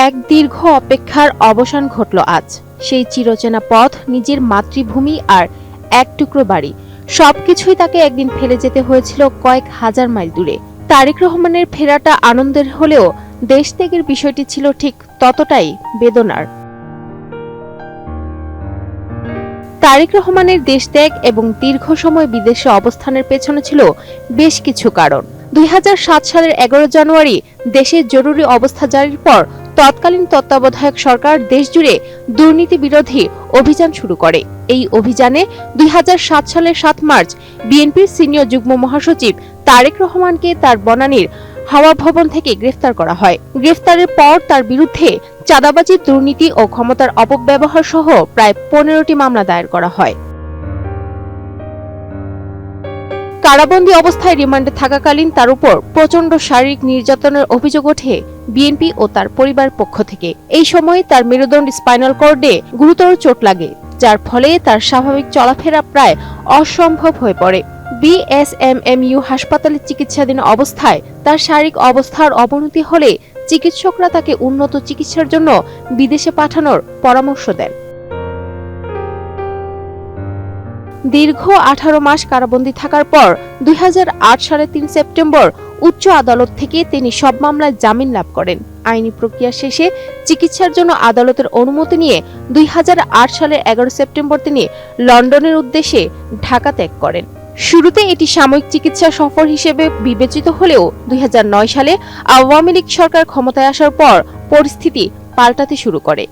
এক দীর্ঘ অপেক্ষার অবসান ঘটল আজ। সেই চিরচেনা পথ, নিজের মাতৃভূমি আর এক টুকরো বাড়ি, সবকিছুই তাকে একদিন ফেলে যেতে হয়েছিল কয়েক হাজার মাইল দূরে। তারেক রহমানের ফেরাটা আনন্দের হলেও দেশ ত্যাগের বিষয়টি ছিল ঠিক ততটাই বেদনার। তারেক রহমানের দেশত্যাগ এবং দীর্ঘ সময় বিদেশে অবস্থানের পেছনে ছিল বেশ কিছু কারণ। 2007 সালের 11 জানুয়ারি দেশে জরুরি অবস্থা জারির পর তৎকালীন তত্ত্বাবধায়ক সরকার দেশজুড়ে দুর্নীতি বিরোধী অভিযান শুরু করে। এই অভিযানে 2007 সালের 7 মার্চ বিএনপির সিনিয়র যুগ্ম মহাসচিব তারেক রহমানকে তার বনানীর হাওয়া ভবন থেকে গ্রেফতার করা হয়। গ্রেফতারের পর তার বিরুদ্ধে চাঁদাবাজি, দুর্নীতি ও ক্ষমতার অপব্যবহার সহ প্রায় 15টি মামলা দায়ের করা হয়। কারাবন্দী অবস্থায় রিমান্ডে থাকাকালীন তার উপর প্রচন্ড শারীরিক নির্যাতনের অভিযোগ ওঠে বিএনপি ও তার পরিবার পক্ষ থেকে। এই সময় তার মেরুদণ্ড স্পাইনাল কর্ডে গুরুতর চোট লাগে, যার ফলে তার স্বাভাবিক চলাফেরা প্রায় অসম্ভব হয়ে পড়ে। বিএসএমএমইউ হাসপাতালে চিকিৎসাধীন অবস্থায় তার শারীরিক অবস্থার অবনতি হলে চিকিৎসকরা তাকে উন্নত চিকিৎসার জন্য বিদেশে পাঠানোর পরামর্শ দেন। দীর্ঘ 18 মাস কারাবন্দী থাকার পর 2008 সালের 3 সেপ্টেম্বর উচ্চ আদালত থেকে তিনি সব মামলায় জামিন লাভ করেন। আইনি প্রক্রিয়া শেষে চিকিৎসার জন্য আদালতের অনুমতি নিয়ে 2008 সালের 11 সেপ্টেম্বর তিনি লন্ডনের উদ্দেশ্যে ঢাকা ত্যাগ করেন। শুরুতে এটি সাময়িক চিকিৎসা সফর হিসেবে বিবেচিত হলেও 2009 সালে আওয়ামী লীগ সরকার ক্ষমতায় আসার পর পরিস্থিতি পাল্টাতে শুরু করে।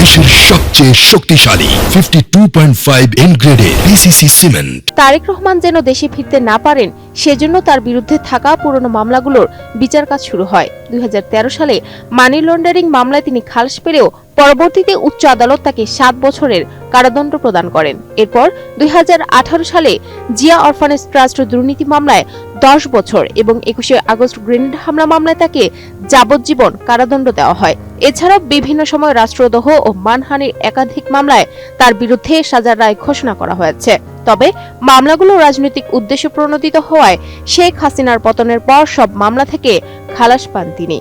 দেশের সবচেয়ে শক্তিশালী 52.5 গ্রেডের পিসিসি সিমেন্ট। তারেক রহমান যেন দেশে ফিরতে না পারেন, সেজন্য তার বিরুদ্ধে থাকা পুরনো মামলাগুলোর বিচার কাজ শুরু হয়। 2013 সালে মানি লন্ডারিং মামলায় তিনি খালাস পেলেও পরবর্তীতে উচ্চ আদালত তাকে 7 বছরের কারাদণ্ড প্রদান করেন। এরপর 2018 সালে জিয়া অরফানেজ ট্রাস্ট দুর্নীতি মামলায় 10 বছর এবং 21 আগস্ট গ্রেনেড হামলা মামলায় তাকে যাবজ্জীবন কারাদণ্ড দেওয়া হয়। এছাড়াও বিভিন্ন সময় রাষ্ট্রদ্রোহ ও মানহানির একাধিক মামলায় তার বিরুদ্ধে সাজার রায় ঘোষণা করা হয়েছে। তবে মামলাগুলো রাজনৈতিক উদ্দেশ্যে প্রণোদিত হওয়ায় শেখ হাসিনার পতনের পর সব মামলা থেকে খালাস পান তিনি।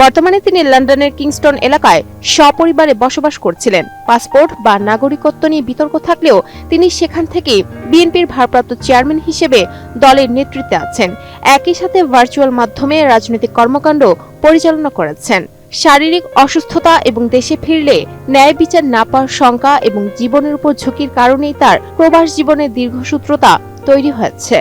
বর্তমানে তিনি লন্ডনের কিংস্টন এলাকায় সপরিবারে বসবাস করছিলেন। পাসপোর্ট বা নাগরিকত্ব নিয়ে বিতর্ক থাকলেও তিনি সেখান থেকে বিএনপির ভারপ্রাপ্ত চেয়ারম্যান হিসেবে দলের নেতৃত্বে আছেন। একই সাথে ভার্চুয়াল মাধ্যমে রাজনৈতিক কর্মকাণ্ড পরিচালনা করেছেন। শারীরিক অসুস্থতা এবং দেশে ফিরলে ন্যায় বিচার না পাওয়ার শঙ্কা এবং জীবনের উপর ঝুঁকির কারণেই তার প্রবাস জীবনের দীর্ঘসূত্রতা তৈরি হয়েছে।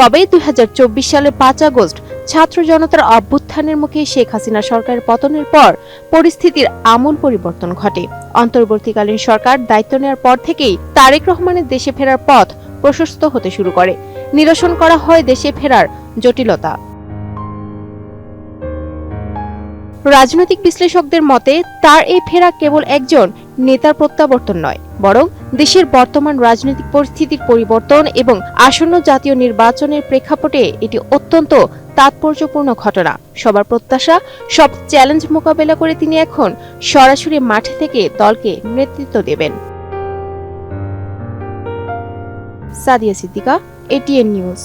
তবে 2024 সালের 5 আগস্ট ছাত্র জনতার অভ্যুত্থানের মুখে শেখ হাসিনা সরকারের পতনের পর পরিস্থিতির আমূল পরিবর্তন ঘটে। অন্তর্বর্তীকালীন সরকার দায়িত্ব নেওয়ার পর থেকেই তারেক রহমানের দেশে ফেরার পথ প্রশস্ত হতে শুরু করে। নিরসন করা হয় দেশে ফেরার জটিলতা। রাজনৈতিক বিশ্লেষকদের মতে তার এই ফেরা কেবল একজন নেতার প্রত্যাবর্তন নয়, বরং দেশের বর্তমান রাজনৈতিক পরিস্থিতির পরিবর্তন এবং আসন্ন জাতীয় নির্বাচনের প্রেক্ষাপটে এটি অত্যন্ত তাৎপর্যপূর্ণ ঘটনা। সবার প্রত্যাশা, সব চ্যালেঞ্জ মোকাবেলা করে তিনি এখন সরাসরি মাঠে থেকে দলকে নেতৃত্ব দেবেন। Sadia Siddika, ATN news.